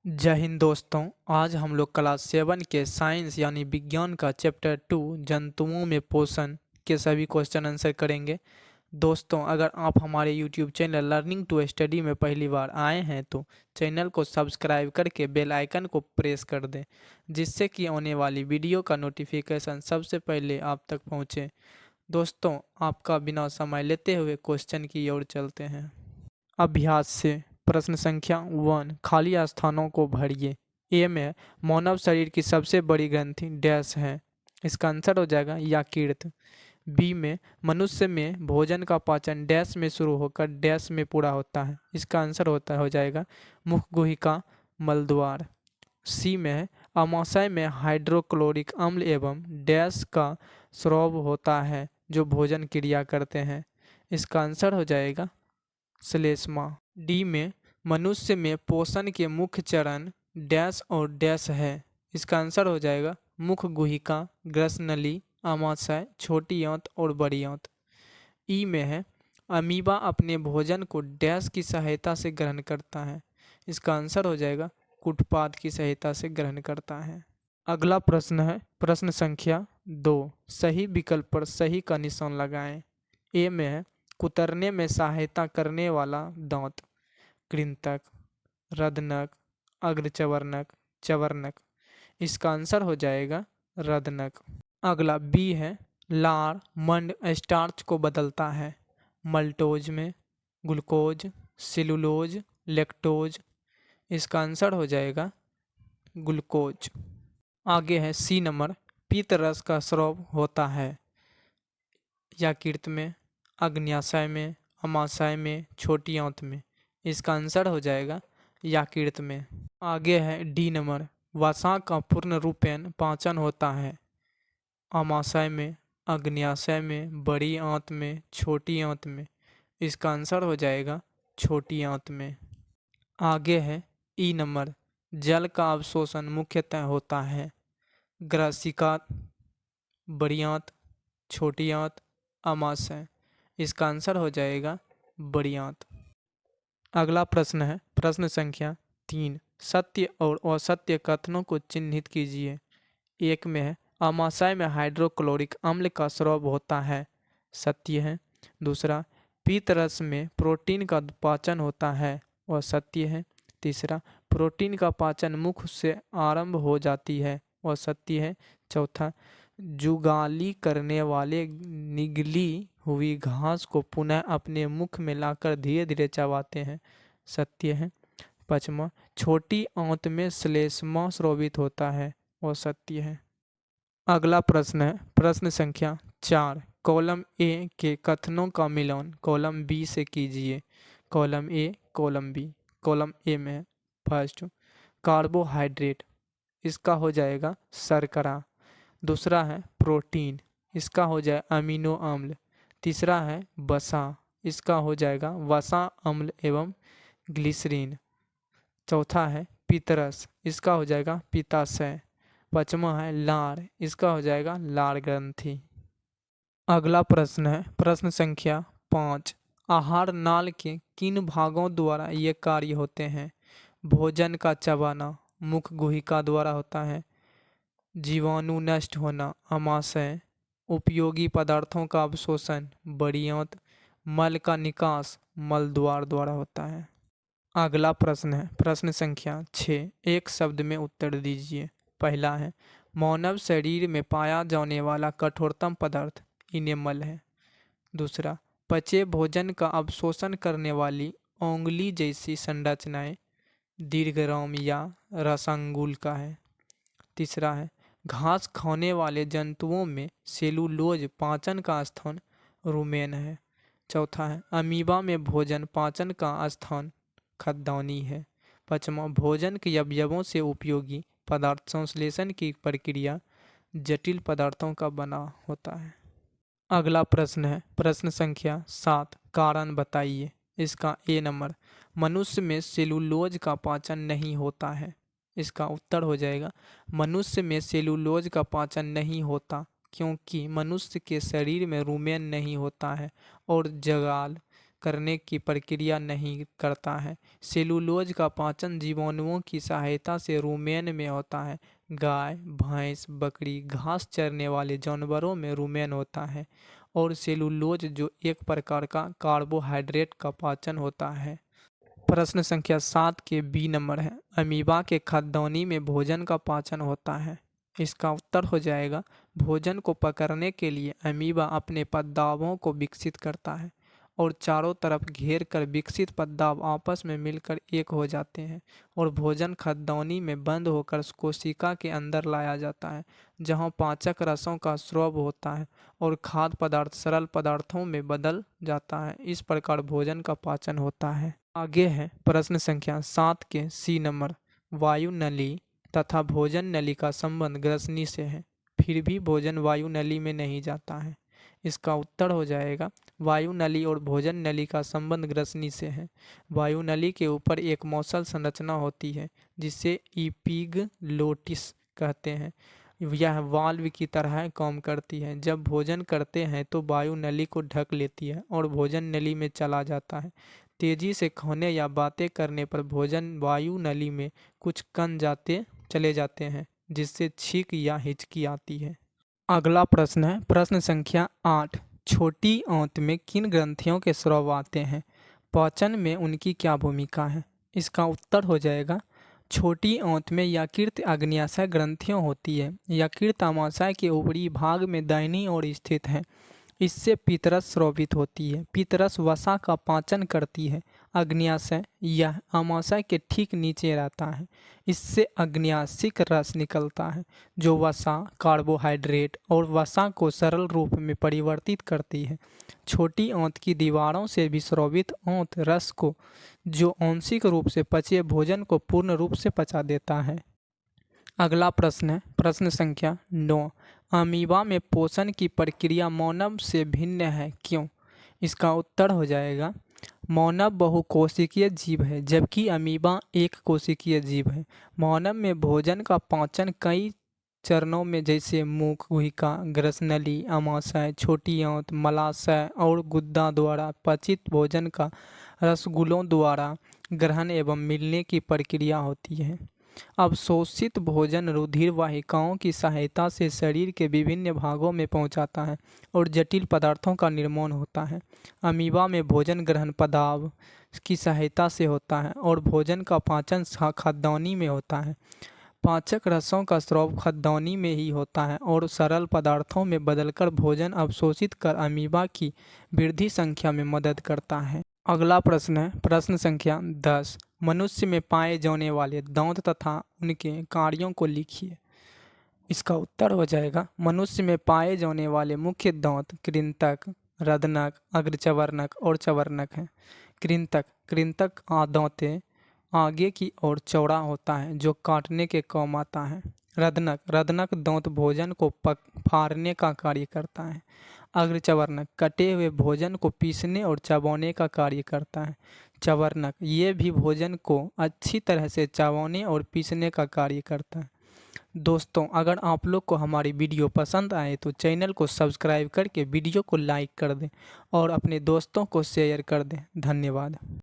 जय हिंद दोस्तों। आज हम लोग क्लास 7 के साइंस यानी विज्ञान का चैप्टर 2 जंतुओं में पोषण के सभी क्वेश्चन आंसर करेंगे। दोस्तों, अगर आप हमारे YouTube channel learning to study में पहली बार आए हैं तो चैनल को सब्सक्राइब करके बेल आइकन को प्रेस कर दें, जिससे कि आने वाली वीडियो का नोटिफिकेशन सबसे पहले आप तक पहुंचे। दोस्तों, आपका बिना समय लेते हुए क्वेश्चन की ओर चलते हैं। अभ्यास से प्रश्न संख्या 1, खाली स्थानों को भरिए। ए में मानव शरीर की सबसे बड़ी ग्रंथि डैश है, इसका आंसर हो जाएगा यकृत। बी में मनुष्य में भोजन का पाचन डैश में शुरू होकर डैश में पूरा होता है, इसका आंसर हो जाएगा मुख गुहिका मलद्वार। सी में है अमाशय में हाइड्रोक्लोरिक अम्ल एवं डैश का स्राव होता है जो भोजन क्रिया करते हैं, इसका आंसर हो जाएगा श्लेष्मा। डी में मनुष्य में पोषण के मुख्य चरण डैश और डैश है, इसका आंसर हो जाएगा मुख गुहिका, ग्रसनली, आमाशय, छोटी आंत और बड़ी आंत। ई में है अमीबा अपने भोजन को डैश की सहायता से ग्रहण करता है, इसका आंसर हो जाएगा कुटपाद की सहायता से ग्रहण करता है। अगला प्रश्न है प्रश्न संख्या 2, सही विकल्प पर सही का निशान लगाएं। ए में है कुतरने में सहायता करने वाला दांत कृंतक, रदनक, अग्रचवर्णक, चवर्णक, इसका आंसर हो जाएगा रदनक। अगला बी है लार मंड स्टार्च को बदलता है मल्टोज में, ग्लूकोज, सेलुलोज, लैक्टोज, इसका आंसर हो जाएगा ग्लूकोज। आगे है सी नंबर, पीत रस का स्राव होता है यकृत में, अग्न्याशय में, अमाशय में, छोटी आंत में, इसका आंसर हो जाएगा यकृत में। आगे है डी नंबर, वसा का पूर्ण रूपेण पाचन होता है अमाशय में, अग्न्याशय में, बड़ी आंत में, छोटी आंत में, इसका आंसर हो जाएगा छोटी आंत में। आगे है ई नंबर, जल का अवशोषण मुख्यतः होता है ग्रासिका, बड़ी आंत, छोटी आंत, अमाशय, इसका आंसर हो जाएगा बड़ी आंत। अगला प्रश्न है प्रश्न संख्या 3, सत्य और असत्य कथनों को चिन्हित कीजिए। एक में है अमाशय में हाइड्रोक्लोरिक अम्ल का स्राव होता है, सत्य है। दूसरा, पीत रस में प्रोटीन का पाचन होता है, वह सत्य है। तीसरा, प्रोटीन का पाचन मुख से आरंभ हो जाती है, वह सत्य है। चौथा, जुगाली करने वाले निगली हुई घास को पुनः अपने मुख में लाकर धीरे धीरे चबाते हैं, सत्य है। पांचवा, छोटी आंत में श्लेष्मा स्रावित होता है, वह सत्य है। अगला प्रश्न है प्रश्न संख्या 4, कॉलम ए के कथनों का मिलान कॉलम बी से कीजिए। Column A, column B. Column A में है फर्स्ट कार्बोहाइड्रेट, इसका हो जाएगा शर्करा। दूसरा है प्रोटीन, इसका हो जाए अमीनो अम्ल। तीसरा है वसा, इसका हो जाएगा वसा अम्ल एवं ग्लिसरीन। चौथा है पितरस, इसका हो जाएगा पित्ताशय। पांचवा है लार, इसका हो जाएगा लार ग्रंथि। अगला प्रश्न है प्रश्न संख्या 5, आहार नाल के किन भागों द्वारा ये कार्य होते हैं। भोजन का चबाना मुख गुहिका द्वारा होता है, जीवाणु नष्ट होना अमाशय, उपयोगी पदार्थों का अवशोषण बड़ी आंत, मल का निकास मल द्वार द्वारा होता है। अगला प्रश्न है प्रश्न संख्या 6, एक शब्द में उत्तर दीजिए। पहला है मानव शरीर में पाया जाने वाला कठोरतम पदार्थ इनेमल है। दूसरा, पचे भोजन का अवशोषण करने वाली उंगली जैसी संरचनाएं दीर्घराम या रसांगुल का है। तीसरा है घास खाने वाले जंतुओं में सेलुलोज पाचन का स्थान रुमेन है। चौथा है अमीबा में भोजन पाचन का स्थान खद्दानी है। पांचवा, भोजन के अवयवों से उपयोगी पदार्थ संश्लेषण की प्रक्रिया जटिल पदार्थों का बना होता है। अगला प्रश्न है प्रश्न संख्या 7, कारण बताइए। इसका ए नंबर, मनुष्य में सेलुलोज का पाचन नहीं होता है, इसका उत्तर हो जाएगा मनुष्य में सेलुलोज का पाचन नहीं होता क्योंकि मनुष्य के शरीर में रुमेन नहीं होता है और जगाल करने की प्रक्रिया नहीं करता है। सेलुलोज का पाचन जीवाणुओं की सहायता से रुमेन में होता है। गाय, भैंस, बकरी, घास चरने वाले जानवरों में रुमेन होता है और सेलुलोज जो एक प्रकार का कार्बोहाइड्रेट का पाचन होता है। प्रश्न संख्या 7 के बी नंबर है, अमीबा के खाद्यान्नी में भोजन का पाचन होता है। इसका उत्तर हो जाएगा, भोजन को पकड़ने के लिए अमीबा अपने पददावों को विकसित करता है और चारों तरफ घेर कर विकसित पददाव आपस में मिलकर एक हो जाते हैं और भोजन खाद्यान्नी में बंद होकर कोशिका के अंदर लाया जाता है, जहां पाचक रसों का स्राव होता है और खाद्य पदार्थ सरल पदार्थों में बदल जाता है। इस प्रकार भोजन का पाचन होता है। आगे है प्रश्न संख्या 7 के सी नंबर, वायु नली तथा भोजन नली का संबंध ग्रसनी से है, फिर भी भोजन वायु नली में नहीं जाता है। इसका उत्तर हो जाएगा, वायु नली और भोजन नली का संबंध ग्रसनी से है। वायु नली के ऊपर एक मौसल संरचना होती है जिसे इपिगलोटिस कहते हैं। यह वाल्व की तरह काम करती है। जब भोजन करते हैं तो वायु नली को ढक लेती है और भोजन नली में चला जाता है। तेजी से खाने या बातें करने पर भोजन वायु नली में कुछ कण चले जाते हैं, जिससे छींक या हिचकी आती है। अगला प्रश्न है प्रश्न संख्या 8, छोटी आंत में किन ग्रंथियों के स्राव आते हैं, पाचन में उनकी क्या भूमिका है। इसका उत्तर हो जाएगा, छोटी आंत में यकृत अग्न्याशय ग्रंथियां होती है। यकृत आमाशय के ऊपरी भाग में दाहिनी ओर स्थित है। इससे पितरस स्रावित होती है। पितरस वसा का पाचन करती है। अग्न्याशय यह आमाशय के ठीक नीचे रहता है। इससे अग्न्याशिक रस निकलता है जो वसा, कार्बोहाइड्रेट और वसा को सरल रूप में परिवर्तित करती है। छोटी आंत की दीवारों से भी स्रावित आंत रस को, जो आंशिक रूप से पचे भोजन को पूर्ण रूप से पचा देता है। अगला प्रश्न है प्रश्न संख्या 9, अमीबा में पोषण की प्रक्रिया मानव से भिन्न है, क्यों। इसका उत्तर हो जाएगा, मानव बहुकोशिकीय जीव है जबकि अमीबा एक कोशिकीय जीव है। मानव में भोजन का पाचन कई चरणों में जैसे मुख, गुहिका, ग्रसनली, आमाशय, छोटी आंत, मलाशय और गुदा द्वारा पचित भोजन का रसगुल्लों द्वारा ग्रहण एवं मिलने की प्रक्रिया होती है। अवशोषित भोजन रुधिर वाहिकाओं की सहायता से शरीर के विभिन्न भागों में पहुंचाता है और जटिल पदार्थों का निर्माण होता है। अमीबा में भोजन ग्रहण पदाव की सहायता से होता है और भोजन का पाचन खाद्यान्नी में होता है। पाचक रसों का स्राव खाद्यान्नी में ही होता है और सरल पदार्थों में बदलकर भोजन अवशोषित कर अमीबा की वृद्धि संख्या में मदद करता है। अगला प्रश्न है प्रश्न संख्या 10, मनुष्य में पाए जाने वाले दांत तथा उनके कार्यों को लिखिए। इसका उत्तर हो जाएगा, मनुष्य में पाए जाने वाले मुख्य दांत कृंतक, रदनक, अग्रचवर्णक और चवर्णक हैं। कृंतक दांतें आगे की ओर चौड़ा होता है जो काटने के काम आता है। रदनक दांत भोजन को फाड़ने का कार्य करता है। अग्रचवर्णक कटे हुए भोजन को पीसने और चबाने का कार्य करता है। चवर्णक ये भी भोजन को अच्छी तरह से चबाने और पीसने का कार्य करता है। दोस्तों, अगर आप लोग को हमारी वीडियो पसंद आए तो चैनल को सब्सक्राइब करके वीडियो को लाइक कर दें और अपने दोस्तों को शेयर कर दें। धन्यवाद।